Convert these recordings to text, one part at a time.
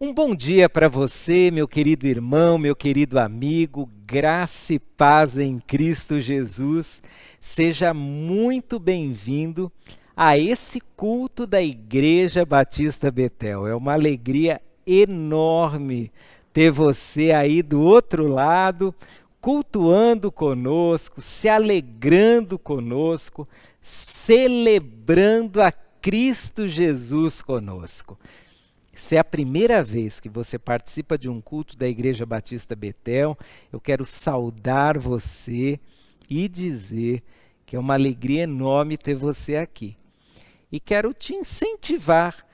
Um bom dia para você, meu querido irmão, meu querido amigo, graça e paz em Cristo Jesus. Seja muito bem-vindo a esse culto da Igreja Batista Betel. É uma alegria enorme ter você aí do outro lado, cultuando conosco, se alegrando conosco, celebrando a Cristo Jesus conosco. Se é a primeira vez que você participa de um culto da Igreja Batista Betel, eu quero saudar você e dizer que é uma alegria enorme ter você aqui. E quero te incentivar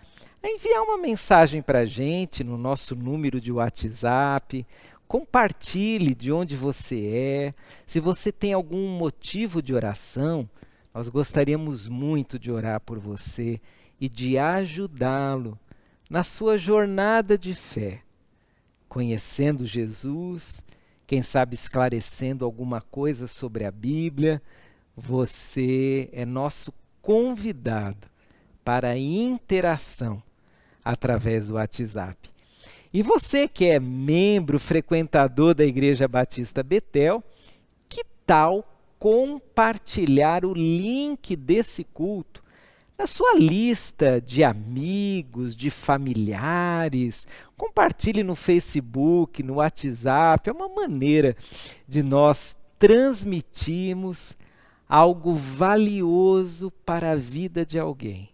a enviar uma mensagem para a gente no nosso número de WhatsApp. Compartilhe de onde você é. Se você tem algum motivo de oração, nós gostaríamos muito de orar por você e de ajudá-lo na sua jornada de fé, conhecendo Jesus, quem sabe esclarecendo alguma coisa sobre a Bíblia. Você é nosso convidado para a interação através do WhatsApp. E você que é membro, frequentador da Igreja Batista Betel, que tal compartilhar o link desse culto na sua lista de amigos, de familiares? Compartilhe no Facebook, no WhatsApp. É uma maneira de nós transmitirmos algo valioso para a vida de alguém,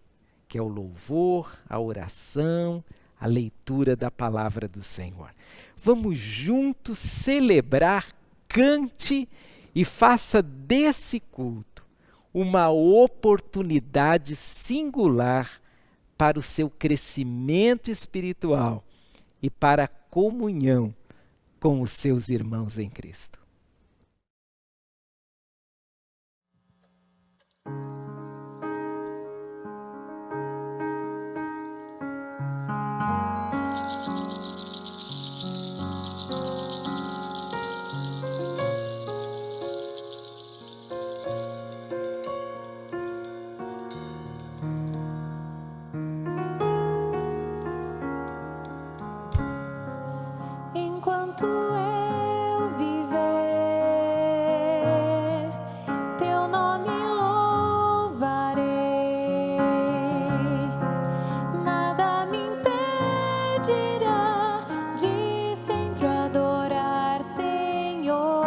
que é o louvor, a oração, a leitura da palavra do Senhor. Vamos juntos celebrar, cante e faça desse culto uma oportunidade singular para o seu crescimento espiritual e para a comunhão com os seus irmãos em Cristo. Enquanto eu viver, teu nome louvarei. Nada me impedirá de sempre adorar, Senhor.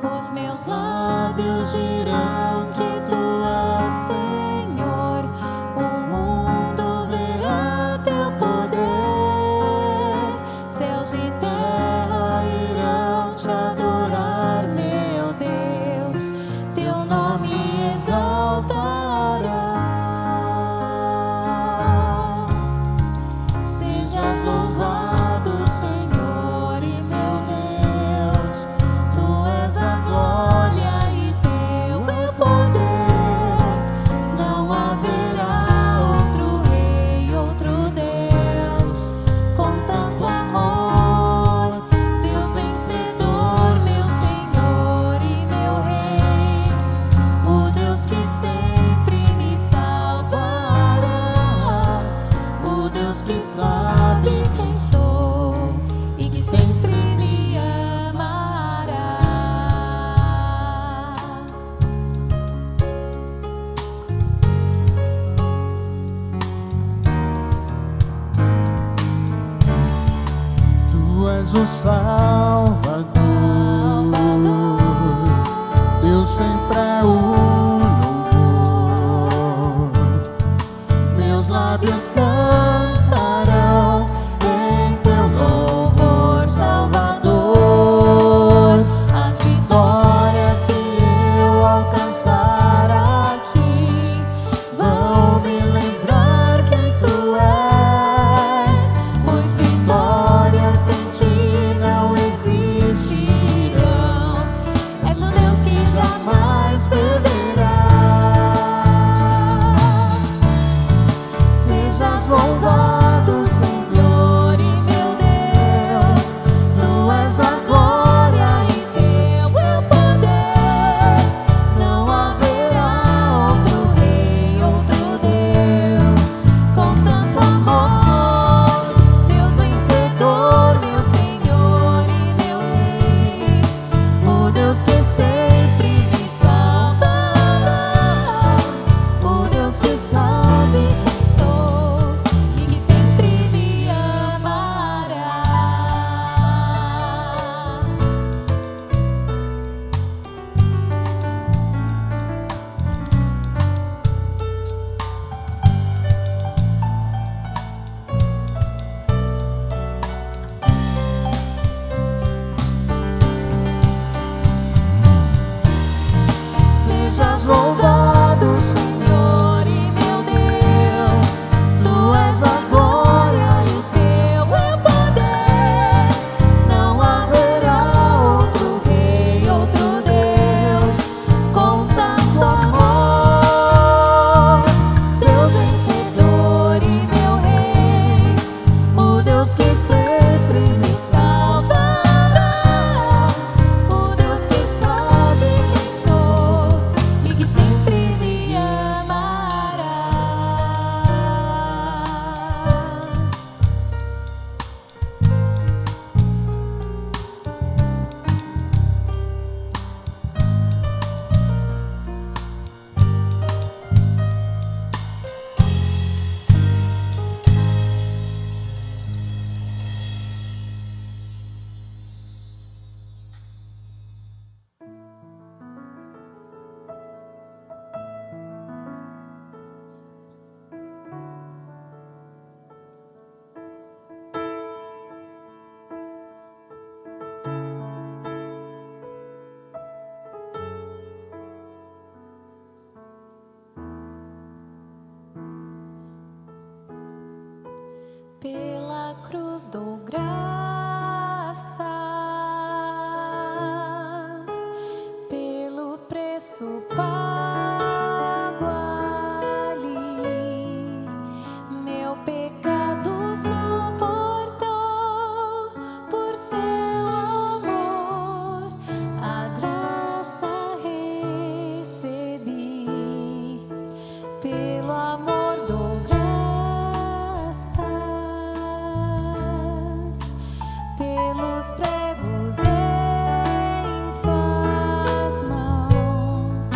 Os meus lábios dirão que tu és Senhor. O mundo verá teu poder. Céus e terra irão te adorar, meu Deus. Teu nome exaltará. Sejas louvado, Senhor e meu Deus. Tu és a glória e teu é o poder. Não haverá outro rei, outro Deus com tanto amor. Deus vencedor, meu Senhor e meu Rei. O Deus que sempre me salvará. O Deus que sabe quem sou e que sempre me amará. Tu és o Salvador, Deus sempre é o louvor. Meus lábios cantarão em teu louvor, Salvador. As vitórias que eu alcançar aqui vão me lembrar quem tu és, pois vitória sem ti não existe. Pela cruz dou graças, pelo preço pago ali, meu pecado suportou por seu amor, a graça recebi, pelo amor dou graças, pelos pregos em suas mãos,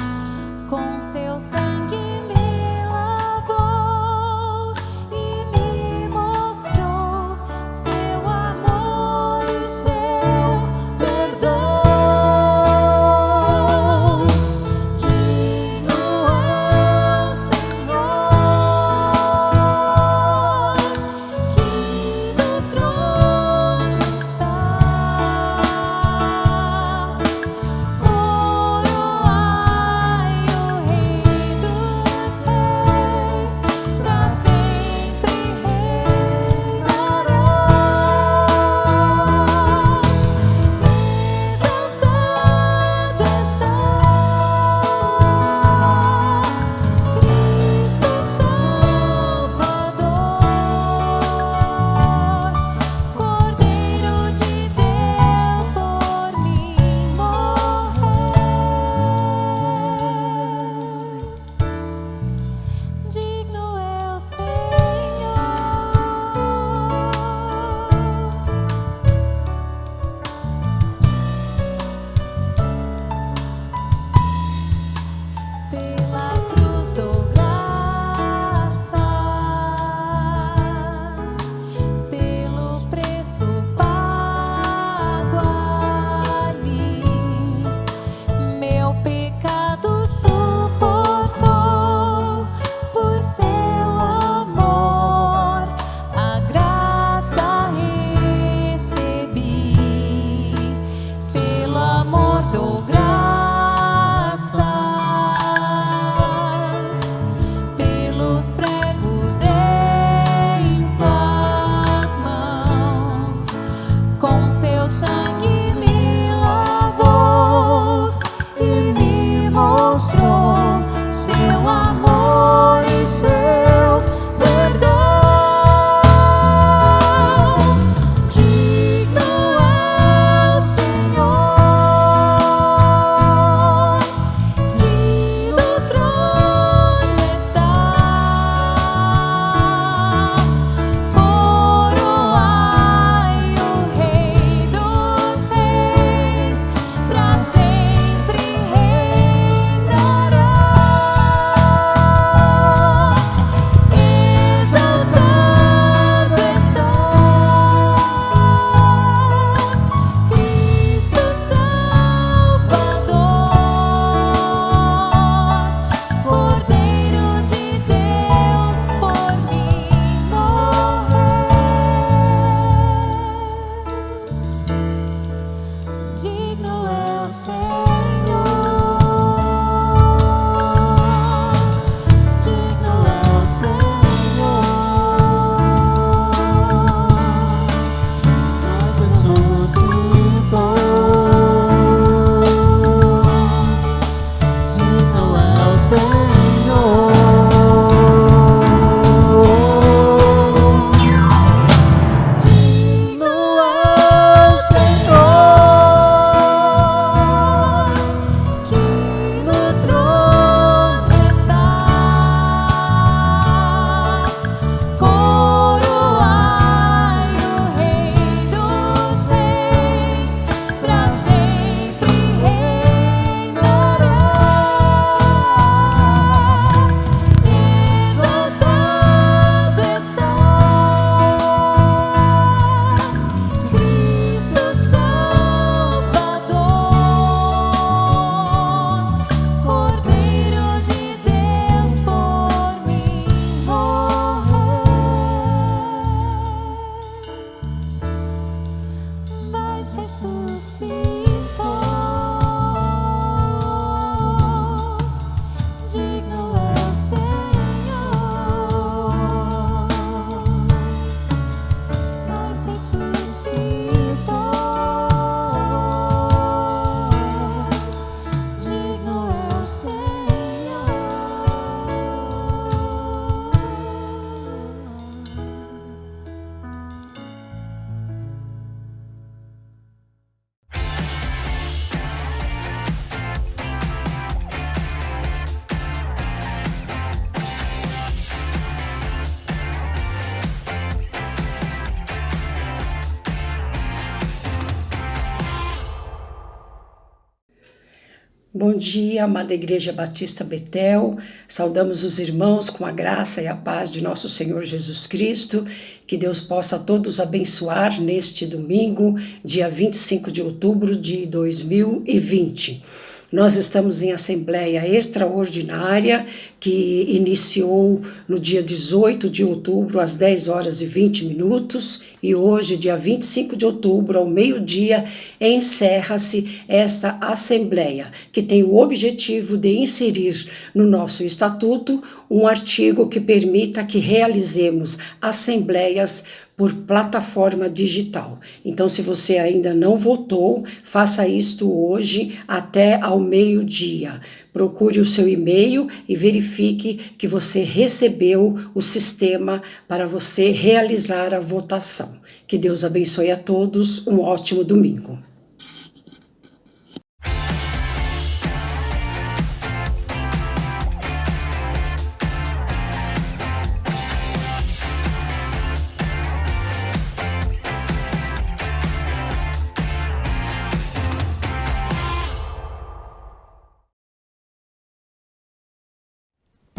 Bom dia, amada Igreja Batista Betel. Saudamos os irmãos com a graça e a paz de nosso Senhor Jesus Cristo. Que Deus possa todos abençoar neste domingo, dia 25 de outubro de 2020. Nós estamos em assembleia extraordinária que iniciou no dia 18 de outubro, às 10 horas e 20 minutos, e hoje, dia 25 de outubro, ao meio-dia, encerra-se esta assembleia, que tem o objetivo de inserir no nosso estatuto um artigo que permita que realizemos assembleias por plataforma digital. Então, se você ainda não votou, faça isto hoje até ao meio-dia. Procure o seu e-mail e verifique que você recebeu o sistema para você realizar a votação. Que Deus abençoe a todos. Um ótimo domingo.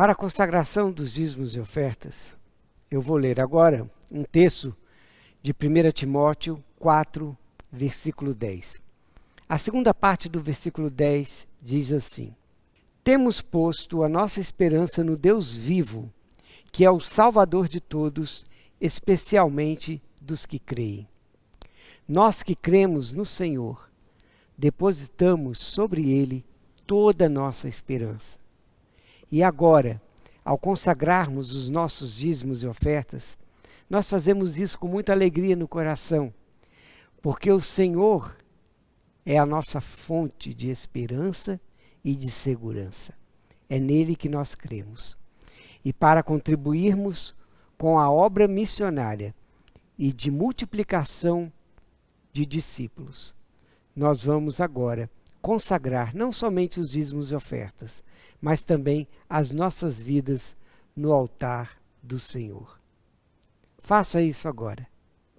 Para a consagração dos dízimos e ofertas, eu vou ler agora um texto de 1 Timóteo 4, versículo 10. A segunda parte do versículo 10 diz assim: Temos posto a nossa esperança no Deus vivo, que é o Salvador de todos, especialmente dos que creem. Nós que cremos no Senhor, depositamos sobre Ele toda a nossa esperança. E agora, ao consagrarmos os nossos dízimos e ofertas, nós fazemos isso com muita alegria no coração, porque o Senhor é a nossa fonte de esperança e de segurança. É nele que nós cremos. E para contribuirmos com a obra missionária e de multiplicação de discípulos, nós vamos agora consagrar não somente os dízimos e ofertas, mas também as nossas vidas no altar do Senhor. Faça isso agora.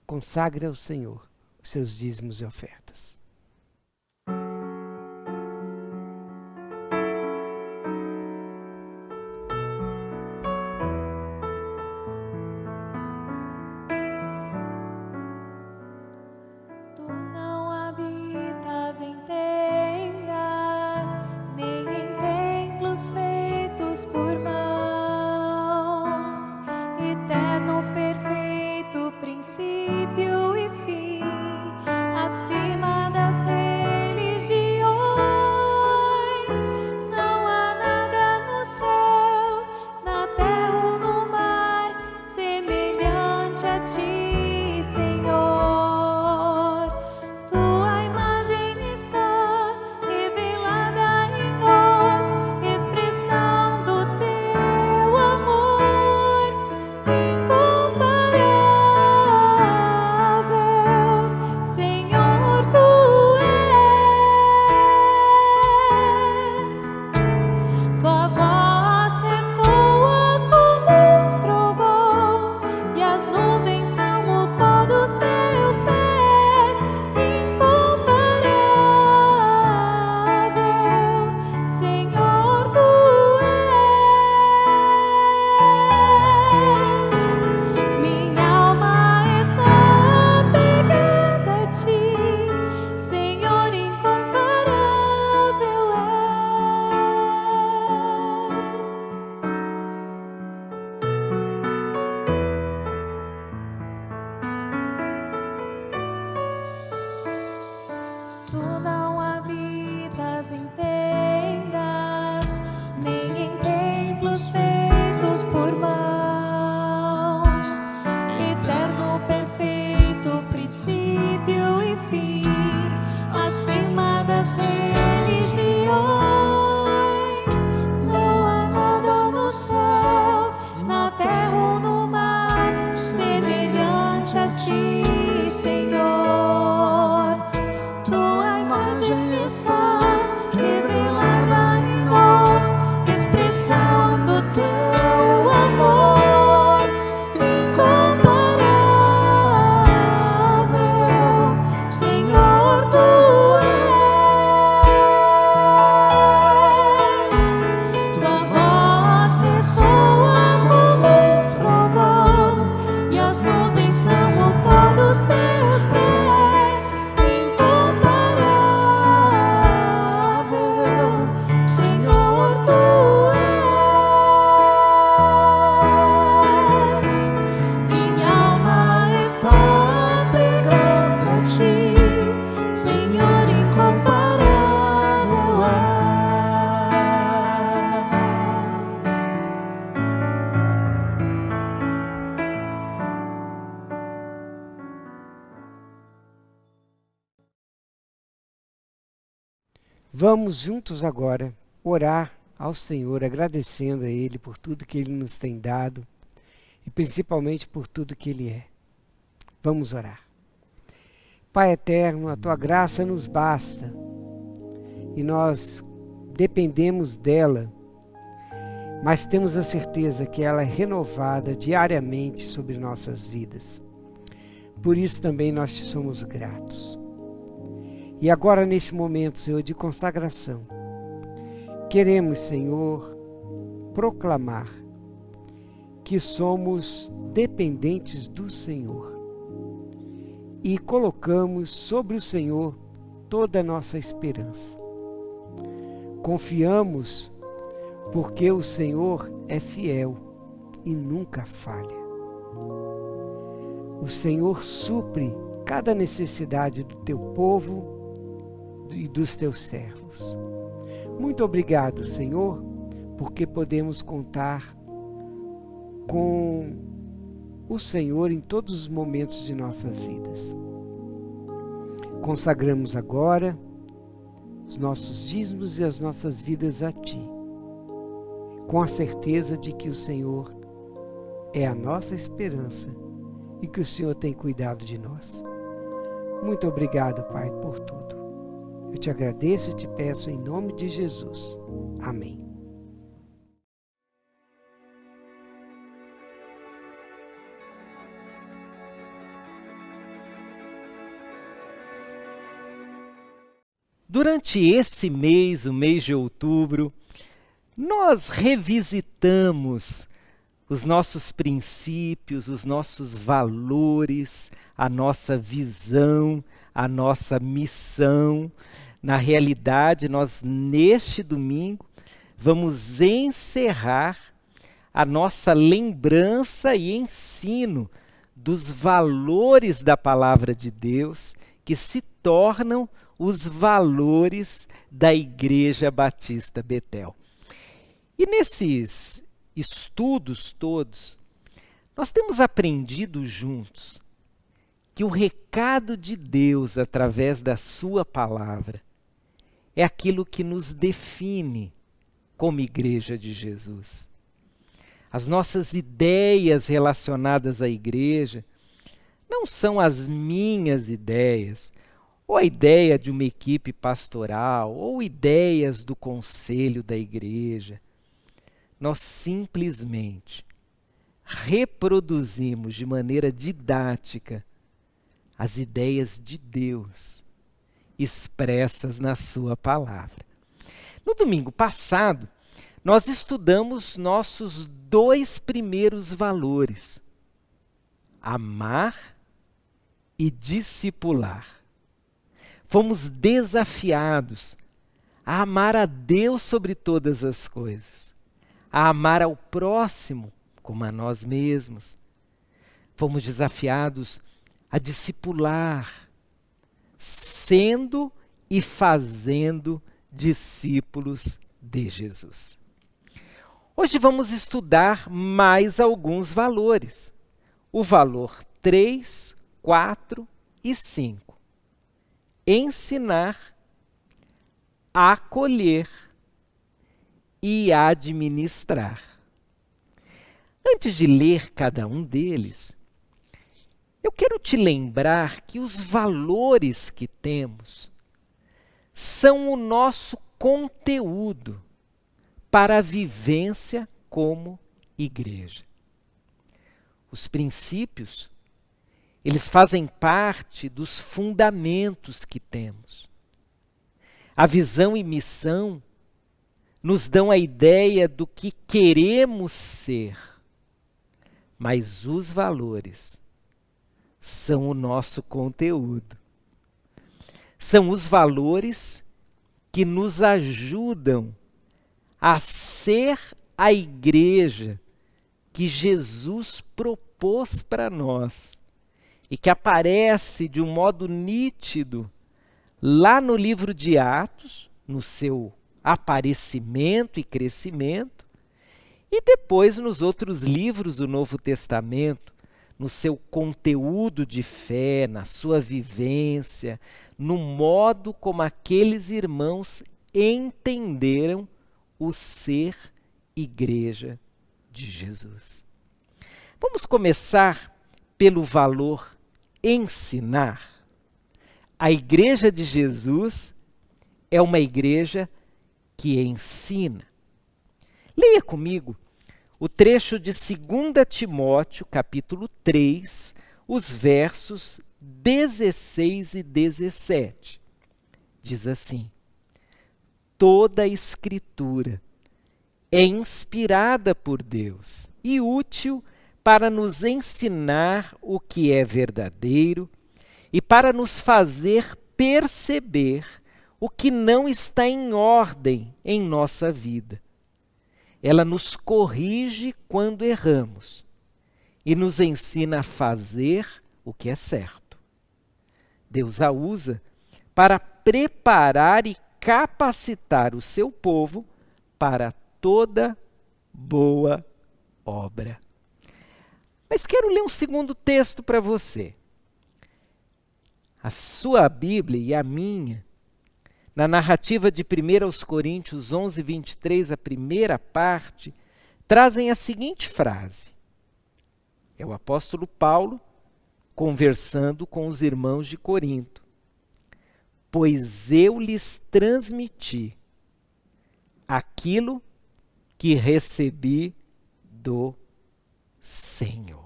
Consagre ao Senhor os seus dízimos e ofertas. Tu não habitas em tendas, nem em templos feitos por mãos. Eterno, perfeito princípio e fim, acima da Vamos juntos agora orar ao Senhor, agradecendo a Ele por tudo que Ele nos tem dado e principalmente por tudo que Ele é. Vamos orar. Pai eterno, a Tua graça nos basta e nós dependemos dela, mas temos a certeza que ela é renovada diariamente sobre nossas vidas. Por isso também nós te somos gratos. E agora, neste momento, Senhor, de consagração, queremos, Senhor, proclamar que somos dependentes do Senhor e colocamos sobre o Senhor toda a nossa esperança. Confiamos porque o Senhor é fiel e nunca falha. O Senhor supre cada necessidade do teu povo e dos teus servos. Muito obrigado, Senhor, porque podemos contar com o Senhor em todos os momentos de nossas vidas. Consagramos agora os nossos dízimos e as nossas vidas a Ti, com a certeza de que o Senhor é a nossa esperança e que o Senhor tem cuidado de nós. Muito obrigado, Pai, por tudo. Eu te agradeço e te peço em nome de Jesus. Amém. Durante esse mês, o mês de outubro, nós revisitamos os nossos princípios, os nossos valores, a nossa visão, a nossa missão. Na realidade, nós neste domingo vamos encerrar a nossa lembrança e ensino dos valores da palavra de Deus, que se tornam os valores da Igreja Batista Betel. E nesses estudos todos, nós temos aprendido juntos que o recado de Deus através da sua palavra é aquilo que nos define como Igreja de Jesus. As nossas ideias relacionadas à igreja não são as minhas ideias, ou a ideia de uma equipe pastoral, ou ideias do conselho da igreja. Nós simplesmente reproduzimos de maneira didática as ideias de Deus expressas na sua palavra. No domingo passado, nós estudamos nossos 2 primeiros valores: amar e discipular. Fomos desafiados a amar a Deus sobre todas as coisas, a amar ao próximo como a nós mesmos. Fomos desafiados a discipular, sendo e fazendo discípulos de Jesus. Hoje vamos estudar mais alguns valores. O valor 3, 4 e 5. Ensinar, acolher e administrar. Antes de ler cada um deles, eu quero te lembrar que os valores que temos são o nosso conteúdo para a vivência como igreja. Os princípios, eles fazem parte dos fundamentos que temos. A visão e missão nos dão a ideia do que queremos ser, mas os valores são o nosso conteúdo. São os valores que nos ajudam a ser a igreja que Jesus propôs para nós e que aparece de um modo nítido lá no livro de Atos, no seu aparecimento e crescimento, e depois nos outros livros do Novo Testamento, no seu conteúdo de fé, na sua vivência, no modo como aqueles irmãos entenderam o ser igreja de Jesus. Vamos começar pelo valor ensinar. A igreja de Jesus é uma igreja que ensina. Leia comigo o trecho de 2 Timóteo, capítulo 3, os versos 16 e 17. Diz assim: toda a Escritura é inspirada por Deus e útil para nos ensinar o que é verdadeiro e para nos fazer perceber o que não está em ordem em nossa vida. Ela nos corrige quando erramos e nos ensina a fazer o que é certo. Deus a usa para preparar e capacitar o seu povo para toda boa obra. Mas quero ler um segundo texto para você. A sua Bíblia e a minha, na narrativa de 1 Coríntios 11, 23, a primeira parte, trazem a seguinte frase. É o apóstolo Paulo conversando com os irmãos de Corinto. Pois eu lhes transmiti aquilo que recebi do Senhor.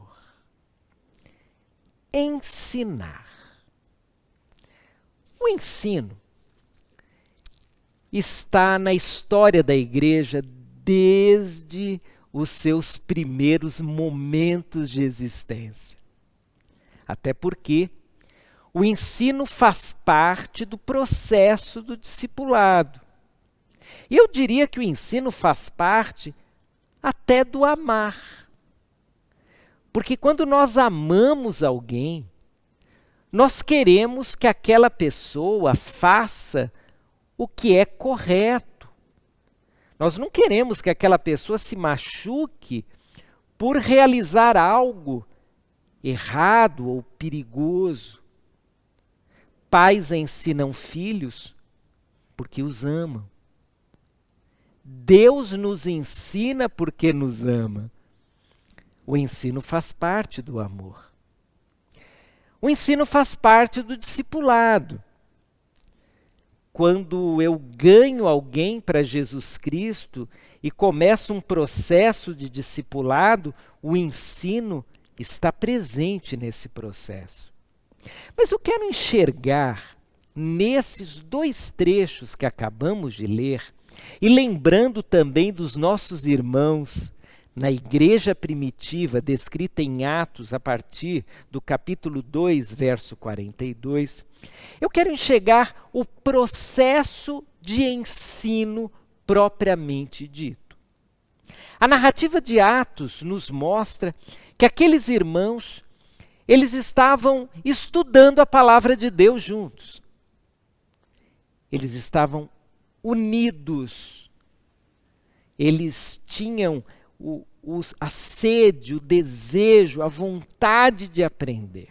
Ensinar. O ensino está na história da igreja desde os seus primeiros momentos de existência. Até porque o ensino faz parte do processo do discipulado. E eu diria que o ensino faz parte até do amar. Porque quando nós amamos alguém, nós queremos que aquela pessoa faça o que é correto. Nós não queremos que aquela pessoa se machuque por realizar algo errado ou perigoso. Pais ensinam filhos porque os amam. Deus nos ensina porque nos ama. O ensino faz parte do amor. O ensino faz parte do discipulado. Quando eu ganho alguém para Jesus Cristo e começa um processo de discipulado, o ensino está presente nesse processo. Mas eu quero enxergar nesses dois trechos que acabamos de ler, e lembrando também dos nossos irmãos na igreja primitiva, descrita em Atos, a partir do capítulo 2, verso 42, eu quero enxergar o processo de ensino propriamente dito. A narrativa de Atos nos mostra que aqueles irmãos, eles estavam estudando a palavra de Deus juntos. Eles estavam unidos. Eles tinham a sede, o desejo, a vontade de aprender.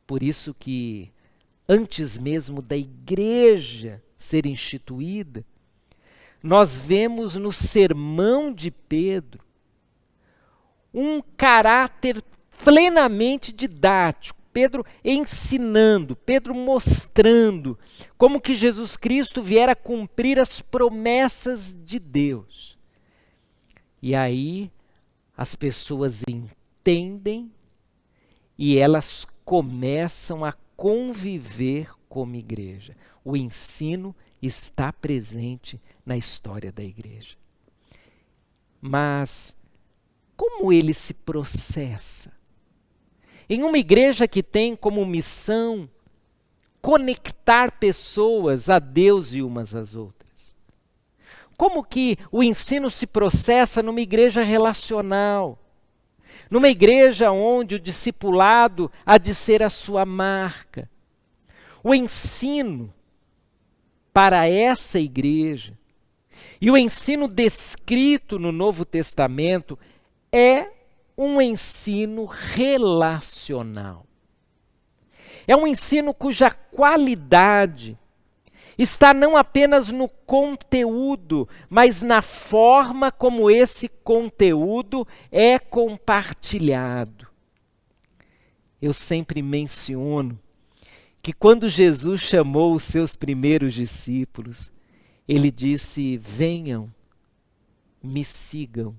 Por isso que, antes mesmo da igreja ser instituída, nós vemos no sermão de Pedro um caráter plenamente didático. Pedro ensinando, Pedro mostrando como que Jesus Cristo viera cumprir as promessas de Deus. E aí as pessoas entendem e elas começam a conviver como igreja. O ensino está presente na história da igreja. Mas como ele se processa? Em uma igreja que tem como missão conectar pessoas a Deus e umas às outras. Como que o ensino se processa numa igreja relacional? Numa igreja onde o discipulado há de ser a sua marca. O ensino para essa igreja e o ensino descrito no Novo Testamento é um ensino relacional. É um ensino cuja qualidade está não apenas no conteúdo, mas na forma como esse conteúdo é compartilhado. Eu sempre menciono que quando Jesus chamou os seus primeiros discípulos, ele disse: venham, me sigam,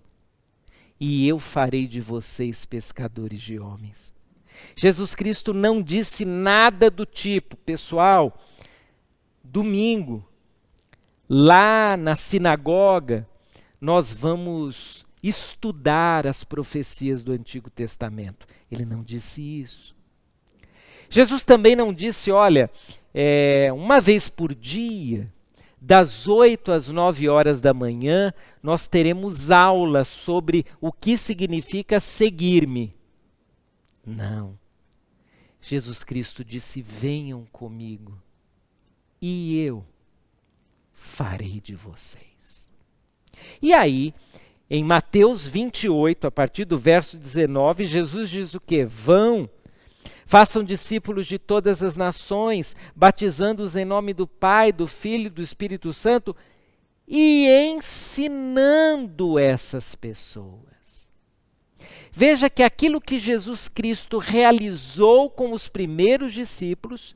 e eu farei de vocês pescadores de homens. Jesus Cristo não disse nada do tipo: pessoal, domingo, lá na sinagoga, nós vamos estudar as profecias do Antigo Testamento. Ele não disse isso. Jesus também não disse: olha, uma vez por dia, das 8 às 9 horas da manhã, nós teremos aula sobre o que significa seguir-me. Não. Jesus Cristo disse: venham comigo e eu farei de vocês. E aí, em Mateus 28, a partir do verso 19, Jesus diz o quê? Vão, façam discípulos de todas as nações, batizando-os em nome do Pai, do Filho e do Espírito Santo e ensinando essas pessoas. Veja que aquilo que Jesus Cristo realizou com os primeiros discípulos,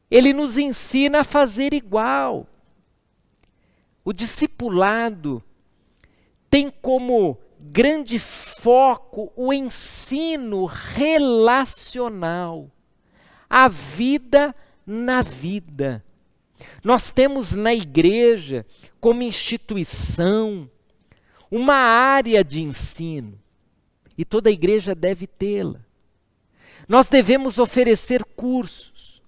ele nos ensina a fazer igual. O discipulado tem como grande foco o ensino relacional, a vida na vida. Nós temos na igreja, como instituição, uma área de ensino, e toda igreja deve tê-la. Nós devemos oferecer cursos,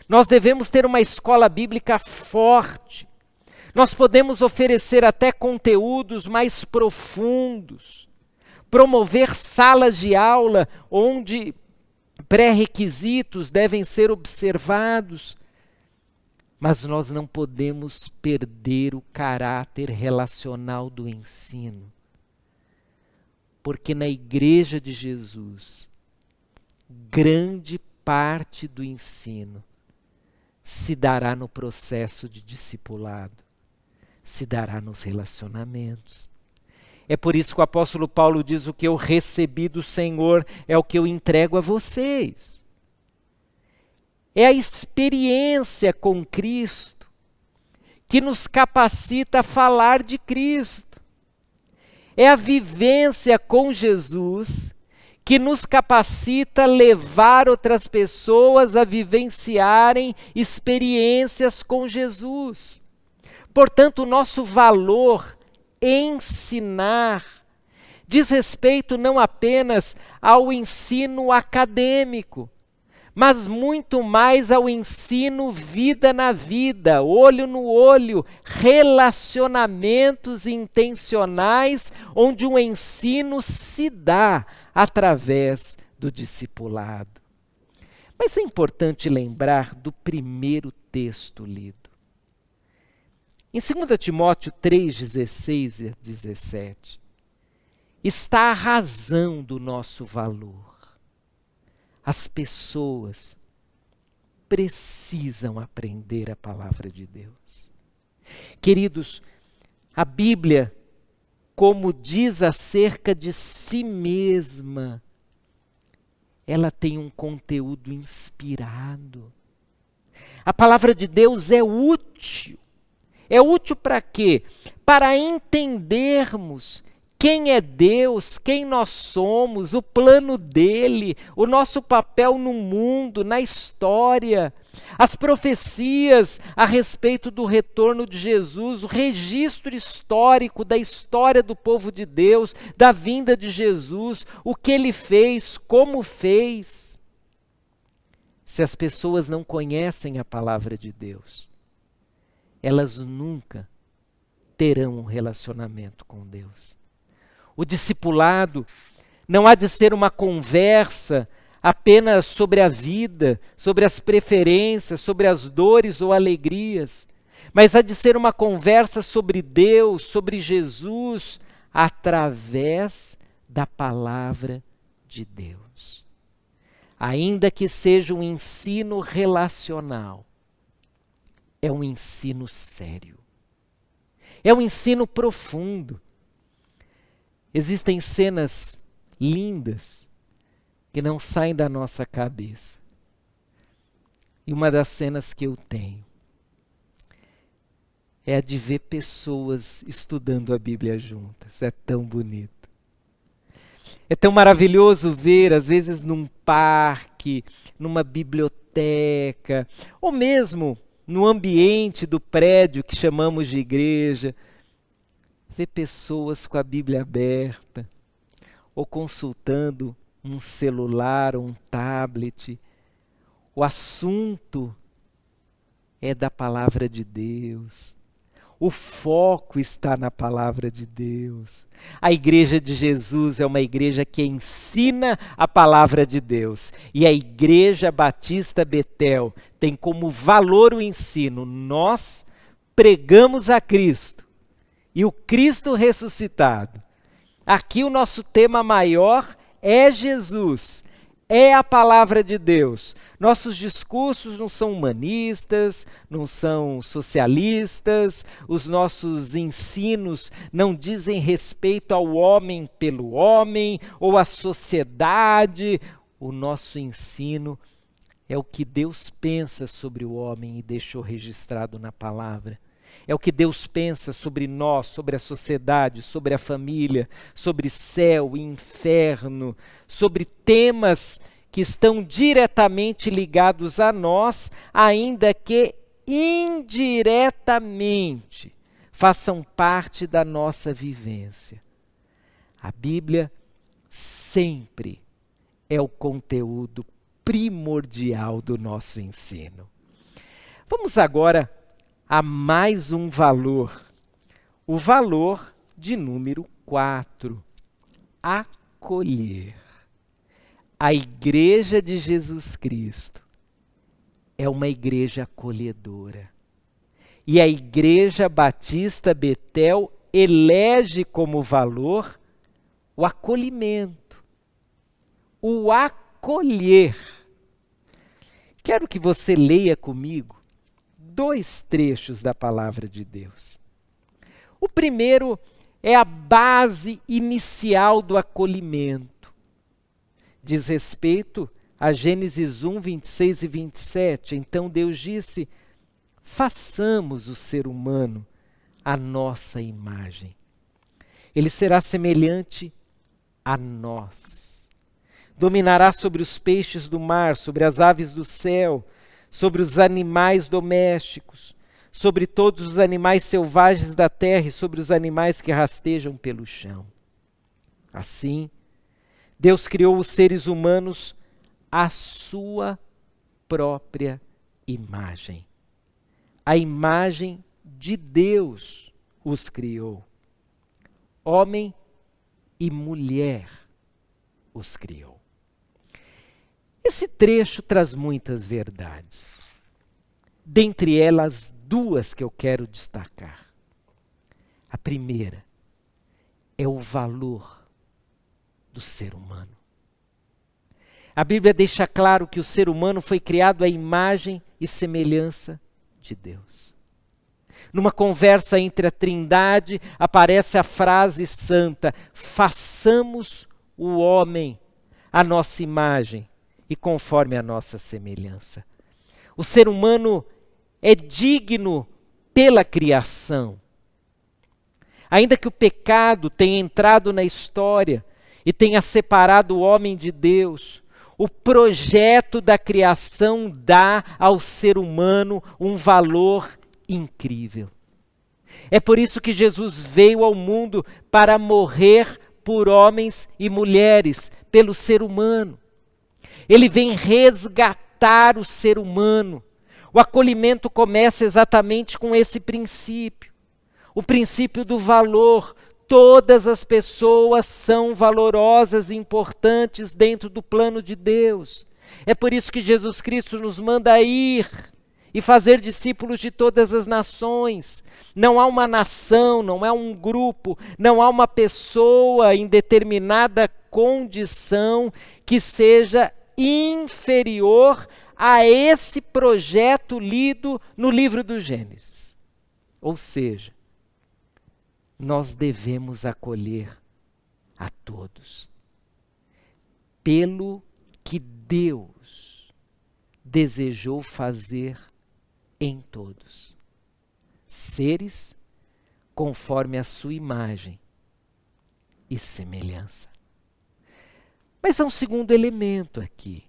nós devemos ter uma escola bíblica forte, nós podemos oferecer até conteúdos mais profundos, promover salas de aula onde pré-requisitos devem ser observados, mas nós não podemos perder o caráter relacional do ensino. Porque na Igreja de Jesus, grande parte do ensino se dará no processo de discipulado, se dará nos relacionamentos. É por isso que o apóstolo Paulo diz: o que eu recebi do Senhor é o que eu entrego a vocês. É a experiência com Cristo que nos capacita a falar de Cristo. É a vivência com Jesus que nos capacita a levar outras pessoas a vivenciarem experiências com Jesus. Portanto, o nosso valor ensinar diz respeito não apenas ao ensino acadêmico, mas muito mais ao ensino vida na vida, olho no olho, relacionamentos intencionais, onde o ensino se dá através do discipulado. Mas é importante lembrar do primeiro texto lido. Em 2 Timóteo 3, 16 e 17, está a razão do nosso valor. As pessoas precisam aprender a palavra de Deus. Queridos, a Bíblia, como diz acerca de si mesma, ela tem um conteúdo inspirado. A palavra de Deus é útil. É útil para quê? Para entendermos quem é Deus, quem nós somos, o plano dele, o nosso papel no mundo, na história, as profecias a respeito do retorno de Jesus, o registro histórico da história do povo de Deus, da vinda de Jesus, o que ele fez, como fez. Se as pessoas não conhecem a palavra de Deus, elas nunca terão um relacionamento com Deus. O discipulado não há de ser uma conversa apenas sobre a vida, sobre as preferências, sobre as dores ou alegrias, mas há de ser uma conversa sobre Deus, sobre Jesus, através da palavra de Deus. Ainda que seja um ensino relacional, é um ensino sério. É um ensino profundo. Existem cenas lindas que não saem da nossa cabeça. E uma das cenas que eu tenho é a de ver pessoas estudando a Bíblia juntas. É tão bonito. É tão maravilhoso ver, às vezes, num parque, numa biblioteca, ou mesmo no ambiente do prédio que chamamos de igreja, ver pessoas com a Bíblia aberta, ou consultando um celular ou um tablet. O assunto é da palavra de Deus. O foco está na palavra de Deus. A igreja de Jesus é uma igreja que ensina a palavra de Deus. E a Igreja Batista Betel tem como valor o ensino. Nós pregamos a Cristo e o Cristo ressuscitado. Aqui o nosso tema maior é Jesus. É a palavra de Deus. Nossos discursos não são humanistas, não são socialistas, os nossos ensinos não dizem respeito ao homem pelo homem ou à sociedade. O nosso ensino é o que Deus pensa sobre o homem e deixou registrado na palavra. É o que Deus pensa sobre nós, sobre a sociedade, sobre a família, sobre céu e inferno, sobre temas que estão diretamente ligados a nós, ainda que indiretamente façam parte da nossa vivência. A Bíblia sempre é o conteúdo primordial do nosso ensino. Vamos agora a mais um valor, o valor de número 4, acolher. A Igreja de Jesus Cristo é uma igreja acolhedora. E a Igreja Batista Betel elege como valor o acolhimento, o acolher. Quero que você leia comigo 2 trechos da palavra de Deus. O primeiro é a base inicial do acolhimento. Diz respeito a Gênesis 1, 26 e 27. Então Deus disse: façamos o ser humano à nossa imagem. Ele será semelhante a nós. Dominará sobre os peixes do mar, sobre as aves do céu, sobre os animais domésticos, sobre todos os animais selvagens da terra e sobre os animais que rastejam pelo chão. Assim, Deus criou os seres humanos à sua própria imagem. A imagem de Deus os criou. Homem e mulher os criou. Esse trecho traz muitas verdades. Dentre elas, 2 que eu quero destacar. A primeira é o valor do ser humano. A Bíblia deixa claro que o ser humano foi criado à imagem e semelhança de Deus. Numa conversa entre a Trindade, aparece a frase santa: façamos o homem à nossa imagem e conforme a nossa semelhança. O ser humano é digno pela criação. Ainda que o pecado tenha entrado na história e tenha separado o homem de Deus, o projeto da criação dá ao ser humano um valor incrível. É por isso que Jesus veio ao mundo para morrer por homens e mulheres, pelo ser humano. Ele vem resgatar o ser humano. O acolhimento começa exatamente com esse princípio. O princípio do valor. Todas as pessoas são valorosas e importantes dentro do plano de Deus. É por isso que Jesus Cristo nos manda ir e fazer discípulos de todas as nações. Não há uma nação, não há um grupo, não há uma pessoa em determinada condição que seja inferior a esse projeto lido no livro do Gênesis. Ou seja, nós devemos acolher a todos, pelo que Deus desejou fazer em todos, seres conforme a sua imagem e semelhança. Mas há um segundo elemento aqui.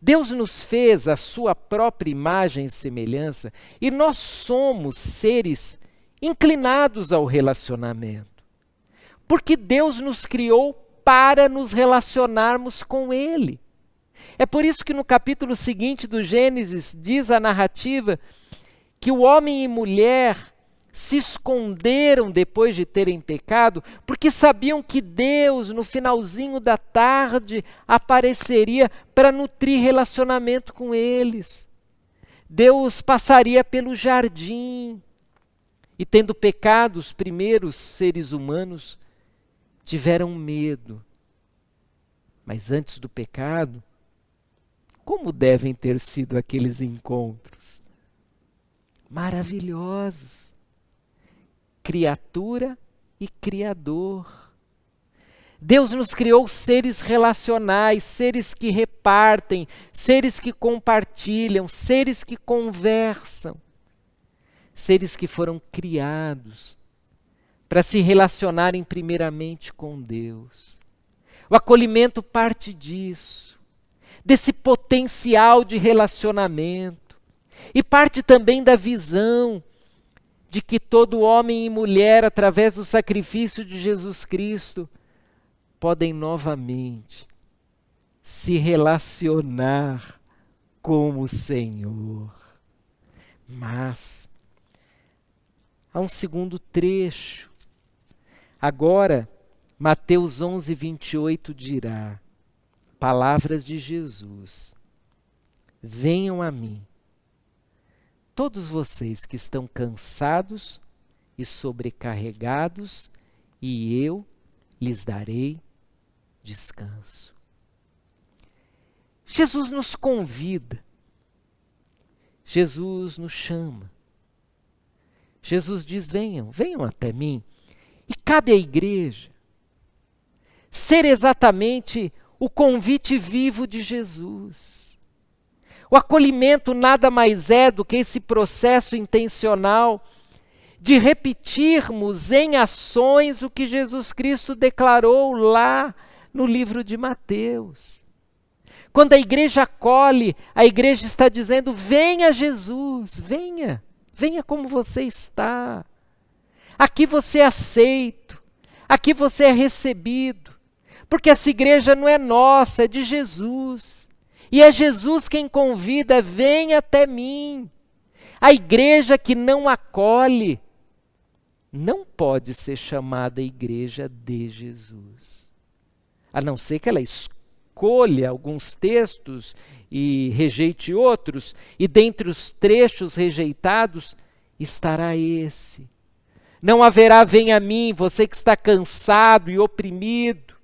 Deus nos fez a sua própria imagem e semelhança, e nós somos seres inclinados ao relacionamento, porque Deus nos criou para nos relacionarmos com Ele. É por isso que no capítulo seguinte do Gênesis diz a narrativa que o homem e mulher se esconderam depois de terem pecado, porque sabiam que Deus, no finalzinho da tarde, apareceria para nutrir relacionamento com eles. Deus passaria pelo jardim, e tendo pecado, os primeiros seres humanos tiveram medo. Mas antes do pecado, como devem ter sido aqueles encontros? Maravilhosos. Criatura e Criador. Deus nos criou seres relacionais, seres que repartem, seres que compartilham, seres que conversam. Seres que foram criados para se relacionarem primeiramente com Deus. O acolhimento parte disso, desse potencial de relacionamento, e parte também da visão de que todo homem e mulher, através do sacrifício de Jesus Cristo, podem novamente se relacionar com o Senhor. Mas há um segundo trecho. Agora, Mateus 11, 28 dirá, palavras de Jesus: venham a mim, todos vocês que estão cansados e sobrecarregados, e eu lhes darei descanso. Jesus nos convida, Jesus nos chama. Jesus diz: venham, venham até mim. E cabe à igreja ser exatamente o convite vivo de Jesus. O acolhimento nada mais é do que esse processo intencional de repetirmos em ações o que Jesus Cristo declarou lá no livro de Mateus. Quando a igreja acolhe, a igreja está dizendo: venha Jesus, venha, venha como você está. Aqui você é aceito, aqui você é recebido, porque essa igreja não é nossa, é de Jesus. E é Jesus quem convida: venha até mim. A igreja que não acolhe não pode ser chamada igreja de Jesus. A não ser que ela escolha alguns textos e rejeite outros, e dentre os trechos rejeitados estará esse. Não haverá venha a mim, você que está cansado e oprimido.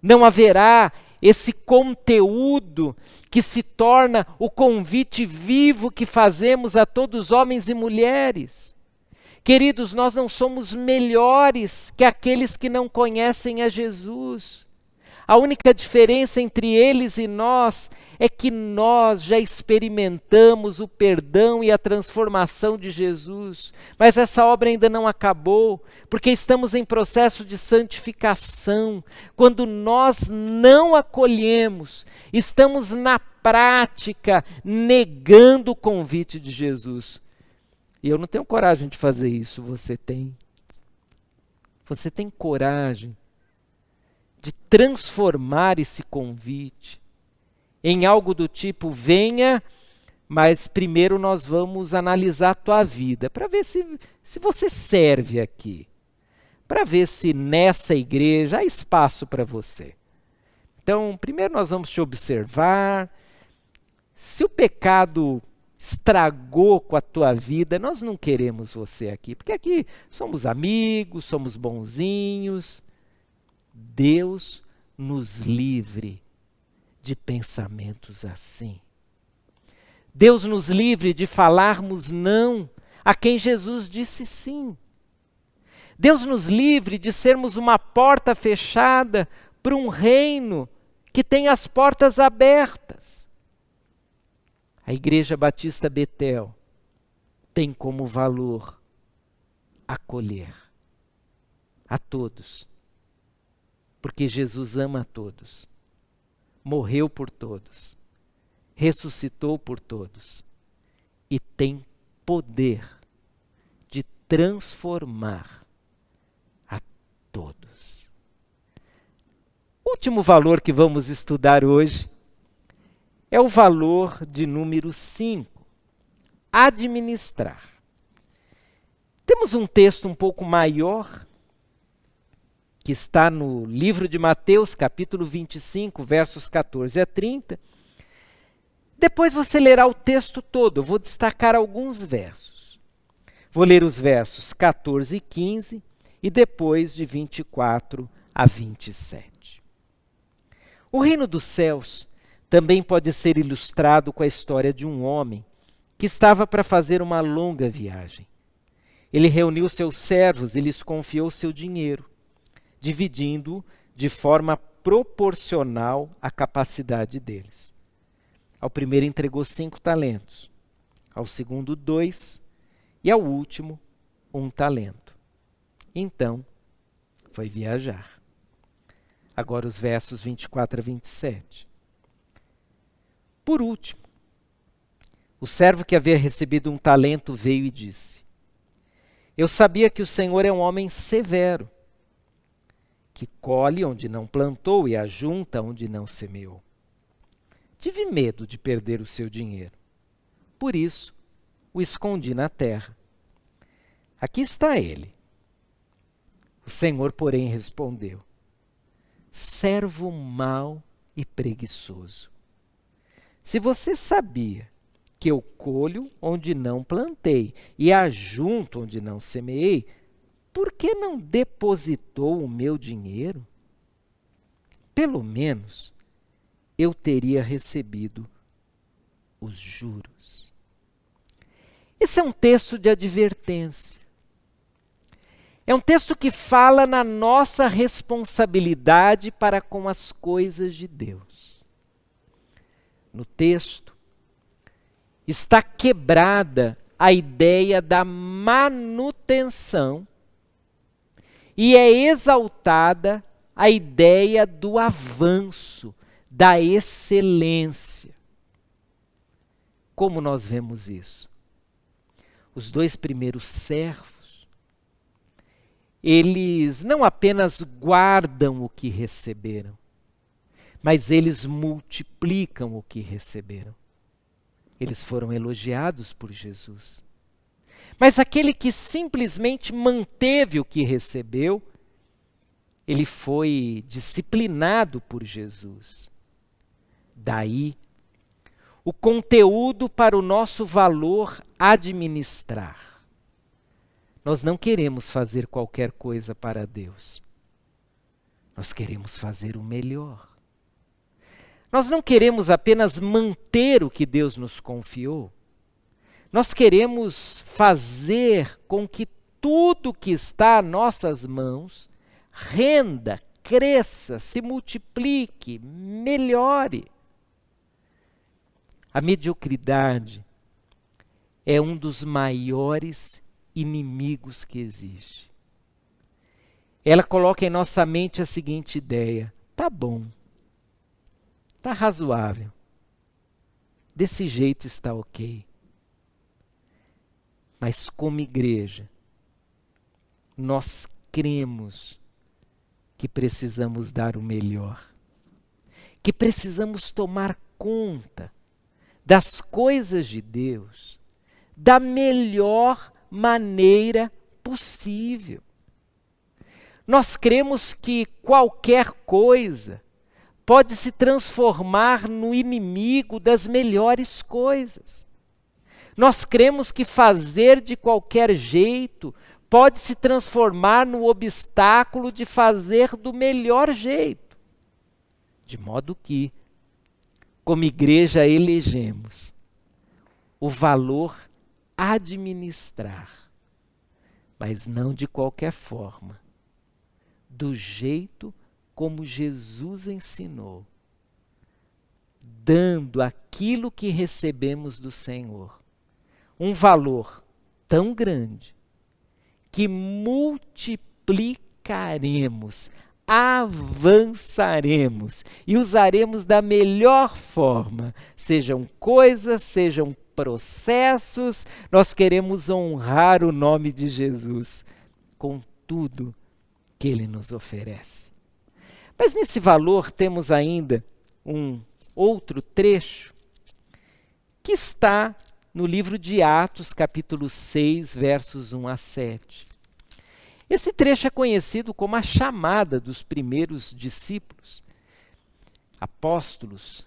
Não haverá esse conteúdo que se torna o convite vivo que fazemos a todos homens e mulheres. Queridos, nós não somos melhores que aqueles que não conhecem a Jesus. A única diferença entre eles e nós é que nós já experimentamos o perdão e a transformação de Jesus. Mas essa obra ainda não acabou, porque estamos em processo de santificação. Quando nós não acolhemos, estamos na prática negando o convite de Jesus. E eu não tenho coragem de fazer isso, você tem. Você tem coragem de transformar esse convite em algo do tipo: venha, mas primeiro nós vamos analisar a tua vida, para ver se você serve aqui, para ver se nessa igreja há espaço para você. Então, primeiro nós vamos te observar. Se o pecado estragou com a tua vida, nós não queremos você aqui, porque aqui somos amigos, somos bonzinhos. Deus nos livre de pensamentos assim. Deus nos livre de falarmos não a quem Jesus disse sim. Deus nos livre de sermos uma porta fechada para um reino que tem as portas abertas. A Igreja Batista Betel tem como valor acolher a todos, porque Jesus ama a todos, morreu por todos, ressuscitou por todos e tem poder de transformar a todos. O último valor que vamos estudar hoje é o valor de número 5, administrar. Temos um texto um pouco maior, que está no livro de Mateus, capítulo 25, versos 14 a 30. Depois você lerá o texto todo, eu vou destacar alguns versos. Vou ler os versos 14 e 15 e depois de 24 a 27. O reino dos céus também pode ser ilustrado com a história de um homem que estava para fazer uma longa viagem. Ele reuniu seus servos e lhes confiou seu dinheiro, dividindo-o de forma proporcional à capacidade deles. Ao primeiro entregou 5 talentos, ao segundo 2 e ao último 1 talento. Então, foi viajar. Agora os versos 24 a 27. Por último, o servo que havia recebido 1 talento veio e disse: Eu sabia que o Senhor é um homem severo, que colhe onde não plantou e ajunta onde não semeou. Tive medo de perder o seu dinheiro. Por isso, o escondi na terra. Aqui está ele. O Senhor, porém, respondeu: servo mau e preguiçoso. Se você sabia que eu colho onde não plantei e ajunto onde não semeei, por que não depositou o meu dinheiro? Pelo menos eu teria recebido os juros. Esse é um texto de advertência. É um texto que fala na nossa responsabilidade para com as coisas de Deus. No texto está quebrada a ideia da manutenção e é exaltada a ideia do avanço, da excelência. Como nós vemos isso? Os 2 primeiros servos, eles não apenas guardam o que receberam, mas eles multiplicam o que receberam. Eles foram elogiados por Jesus. Mas aquele que simplesmente manteve o que recebeu, ele foi disciplinado por Jesus. Daí, o conteúdo para o nosso valor administrar. Nós não queremos fazer qualquer coisa para Deus. Nós queremos fazer o melhor. Nós não queremos apenas manter o que Deus nos confiou. Nós queremos fazer com que tudo que está às nossas mãos renda, cresça, se multiplique, melhore. A mediocridade é um dos maiores inimigos que existe. Ela coloca em nossa mente a seguinte ideia: tá bom, tá razoável, desse jeito está ok. Mas como igreja, nós cremos que precisamos dar o melhor, que precisamos tomar conta das coisas de Deus da melhor maneira possível. Nós cremos que qualquer coisa pode se transformar no inimigo das melhores coisas. Nós cremos que fazer de qualquer jeito pode se transformar no obstáculo de fazer do melhor jeito. De modo que como igreja, elegemos o valor administrar, mas não de qualquer forma, do jeito como Jesus ensinou, dando aquilo que recebemos do Senhor, um valor tão grande que multiplicaremos, avançaremos e usaremos da melhor forma, sejam coisas, sejam processos. Nós queremos honrar o nome de Jesus com tudo que Ele nos oferece. Mas nesse valor temos ainda um outro trecho que está no livro de Atos, capítulo 6, versos 1 a 7. Esse trecho é conhecido como a chamada dos primeiros discípulos, apóstolos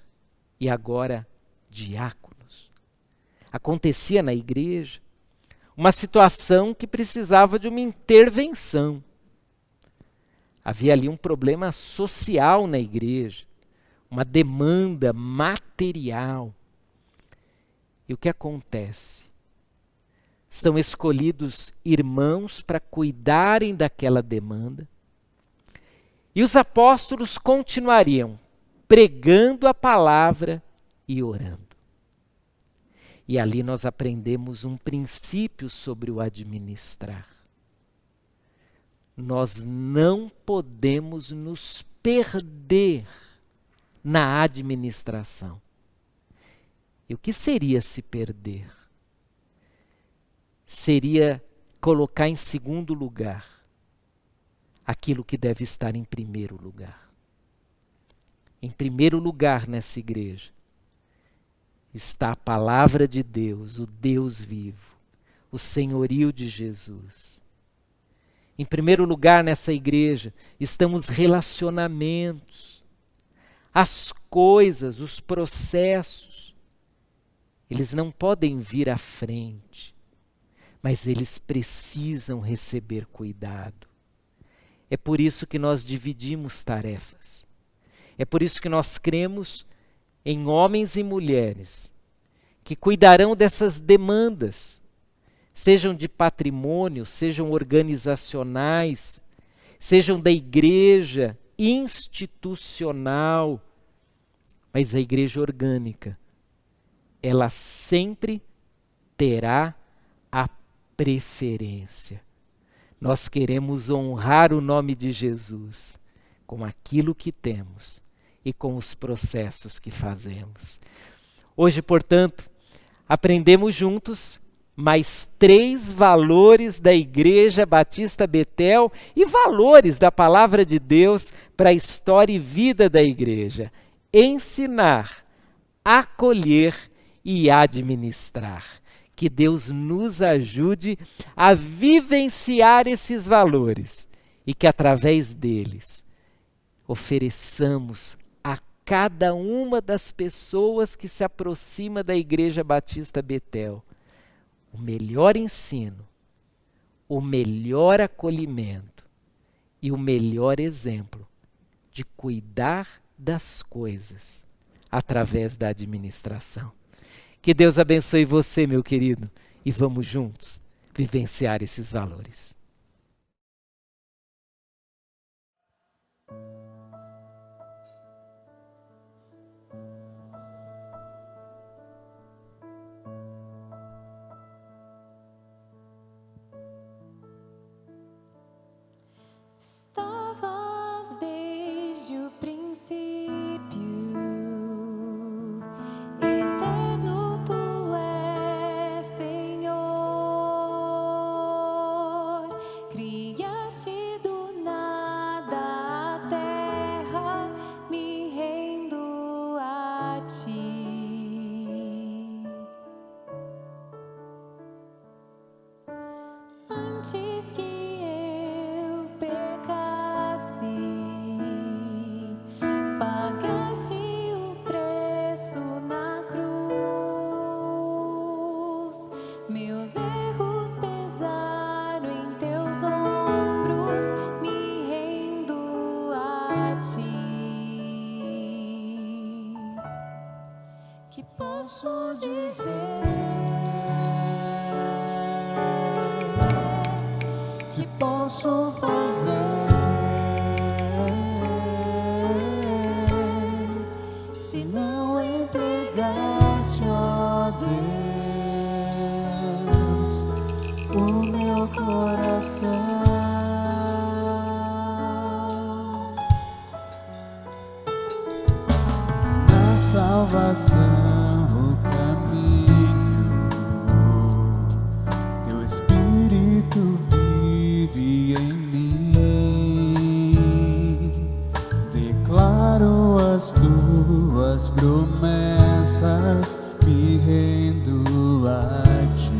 e agora diáconos. Acontecia na igreja uma situação que precisava de uma intervenção. Havia ali um problema social na igreja, uma demanda material. E o que acontece? São escolhidos irmãos para cuidarem daquela demanda. E os apóstolos continuariam pregando a palavra e orando. E ali nós aprendemos um princípio sobre o administrar. Nós não podemos nos perder na administração. E o que seria se perder? Seria colocar em segundo lugar aquilo que deve estar em primeiro lugar. Em primeiro lugar nessa igreja está a palavra de Deus, o Deus vivo, o senhorio de Jesus. Em primeiro lugar nessa igreja estão os relacionamentos, as coisas, os processos. Eles não podem vir à frente, mas eles precisam receber cuidado. É por isso que nós dividimos tarefas. É por isso que nós cremos em homens e mulheres que cuidarão dessas demandas, sejam de patrimônio, sejam organizacionais, sejam da igreja institucional, mas a igreja orgânica, ela sempre terá a preferência. Nós queremos honrar o nome de Jesus com aquilo que temos e com os processos que fazemos. Hoje, portanto, aprendemos juntos mais 3 valores da Igreja Batista Betel e valores da Palavra de Deus para a história e vida da igreja. Ensinar, acolher e administrar. Que Deus nos ajude a vivenciar esses valores e que através deles ofereçamos a cada uma das pessoas que se aproxima da Igreja Batista Betel o melhor ensino, o melhor acolhimento e o melhor exemplo de cuidar das coisas através da administração. Que Deus abençoe você, meu querido, e vamos juntos vivenciar esses valores. Estavas desde o princípio, eterno tu és, Senhor. Criaste do nada a terra, me rendo a ti. Antes que eu pecasse, pagaste o preço na cruz. Meus erros pesaram em teus ombros posso fazer se não entregar-te, ó Deus, o meu coração? Na salvação, o caminho, teu Espírito vive em mim. Declaro as tuas promessas, me rendo a ti.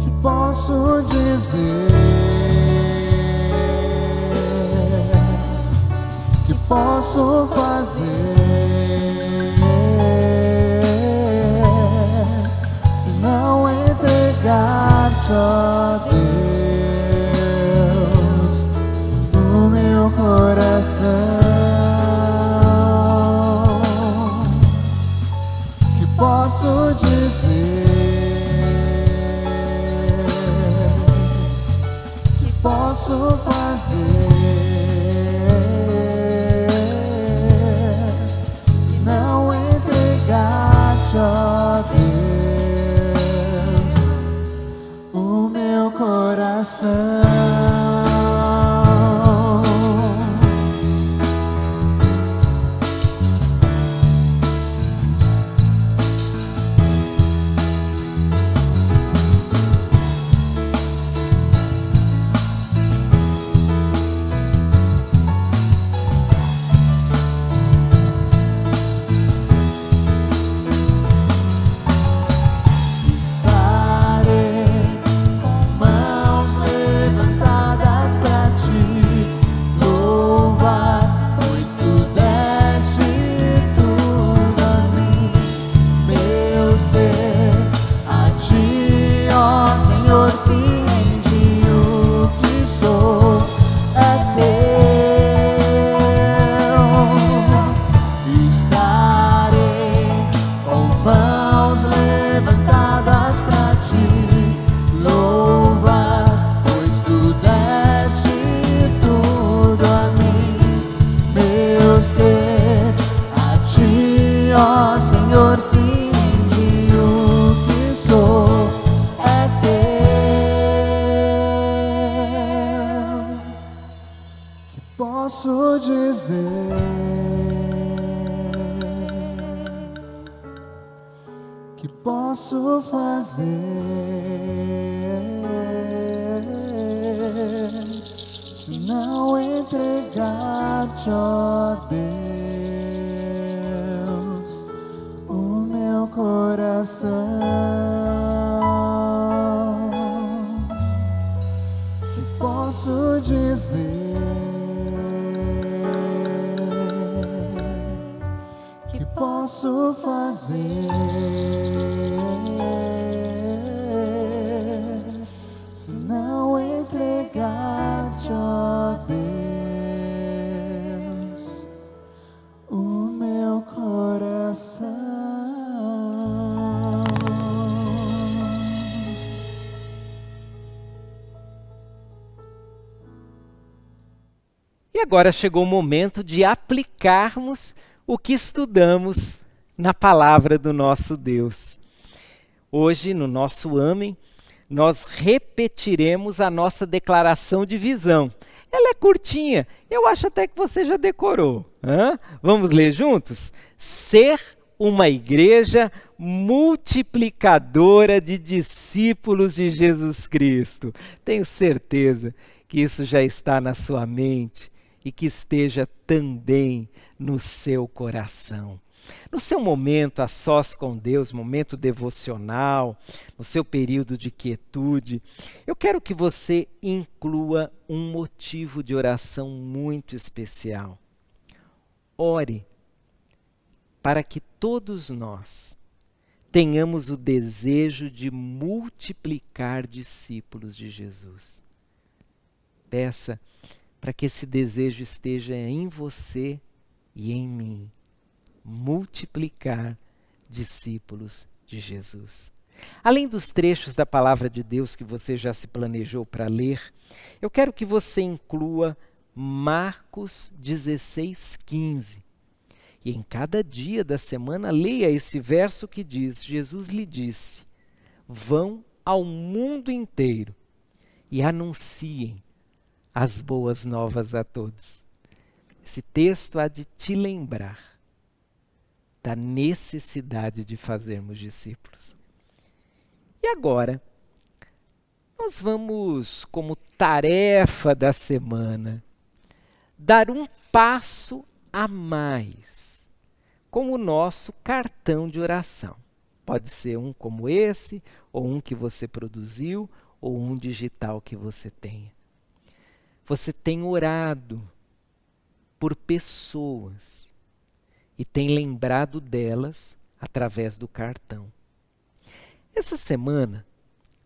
Que posso dizer? Que posso fazer se não entregar-te, ó Deus, o meu coração? Que posso dizer? Que posso fazer se não entregar-te, ó Deus, o meu coração? Posso dizer que posso fazer se não entregar-te, ó Deus, o meu coração? Que posso dizer? Posso fazer se não entregar-te, ó Deus, o meu coração? E agora chegou o momento de aplicarmos o que estudamos na palavra do nosso Deus. Hoje, no nosso Amém, nós repetiremos a nossa declaração de visão. Ela é curtinha, eu acho até que você já decorou. Vamos ler juntos? Ser uma igreja multiplicadora de discípulos de Jesus Cristo. Tenho certeza que isso já está na sua mente e que esteja também no seu coração. No seu momento a sós com Deus, momento devocional, no seu período de quietude, eu quero que você inclua um motivo de oração muito especial. Ore para que todos nós tenhamos o desejo de multiplicar discípulos de Jesus. Peça para que esse desejo esteja em você e em mim. Multiplicar discípulos de Jesus. Além dos trechos da palavra de Deus que você já se planejou para ler, eu quero que você inclua Marcos 16:15. E em cada dia da semana leia esse verso que diz: Jesus lhe disse: vão ao mundo inteiro e anunciem as boas novas a todos. Esse texto há de te lembrar da necessidade de fazermos discípulos. E agora, nós vamos, como tarefa da semana, dar um passo a mais com o nosso cartão de oração. Pode ser um como esse, ou um que você produziu, ou um digital que você tenha. Você tem orado por pessoas e tem lembrado delas através do cartão. Essa semana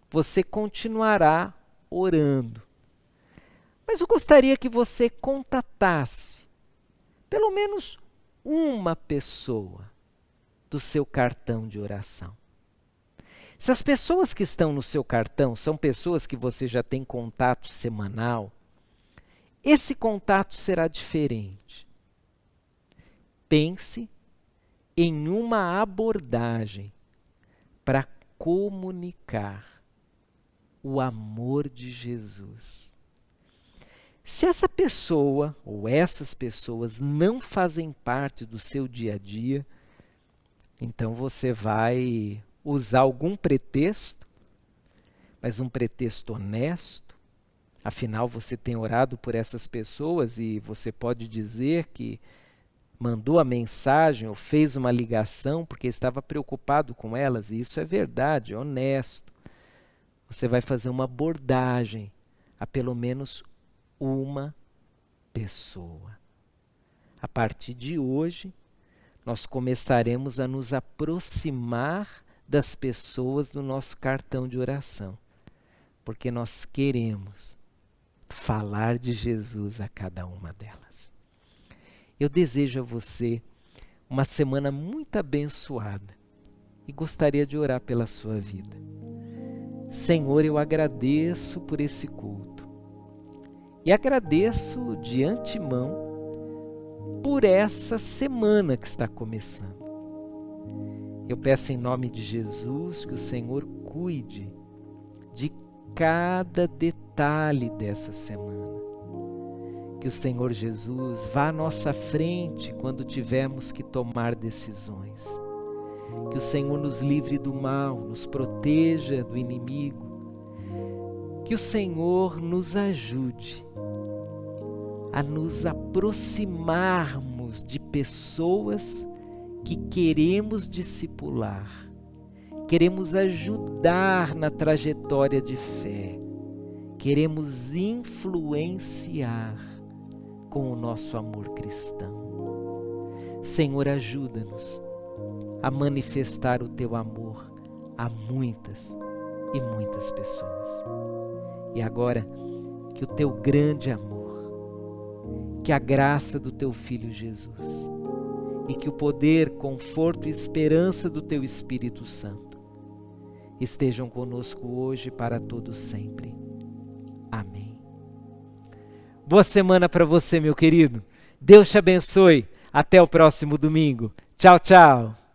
você continuará orando, mas eu gostaria que você contatasse pelo menos uma pessoa do seu cartão de oração. Se as pessoas que estão no seu cartão são pessoas que você já tem contato semanal, esse contato será diferente. Pense em uma abordagem para comunicar o amor de Jesus. Se essa pessoa ou essas pessoas não fazem parte do seu dia a dia, então você vai usar algum pretexto, mas um pretexto honesto. Afinal, você tem orado por essas pessoas e você pode dizer que mandou a mensagem ou fez uma ligação porque estava preocupado com elas, e isso é verdade, é honesto. Você vai fazer uma abordagem a pelo menos uma pessoa. A partir de hoje, nós começaremos a nos aproximar das pessoas do nosso cartão de oração, porque nós queremos falar de Jesus a cada uma delas. Eu desejo a você uma semana muito abençoada e gostaria de orar pela sua vida. Senhor, eu agradeço por esse culto e agradeço de antemão por essa semana que está começando. Eu peço em nome de Jesus que o Senhor cuide de cada detalhe dessa semana. Que o Senhor Jesus vá à nossa frente quando tivermos que tomar decisões. Que o Senhor nos livre do mal, nos proteja do inimigo. Que o Senhor nos ajude a nos aproximarmos de pessoas que queremos discipular, queremos ajudar na trajetória de fé, queremos influenciar com o nosso amor cristão. Senhor, ajuda-nos a manifestar o Teu amor a muitas e muitas pessoas. E agora, que o Teu grande amor, que a graça do Teu Filho Jesus e que o poder, conforto e esperança do Teu Espírito Santo estejam conosco hoje e para todos sempre. Amém. Boa semana para você, meu querido. Deus te abençoe. Até o próximo domingo. Tchau, tchau.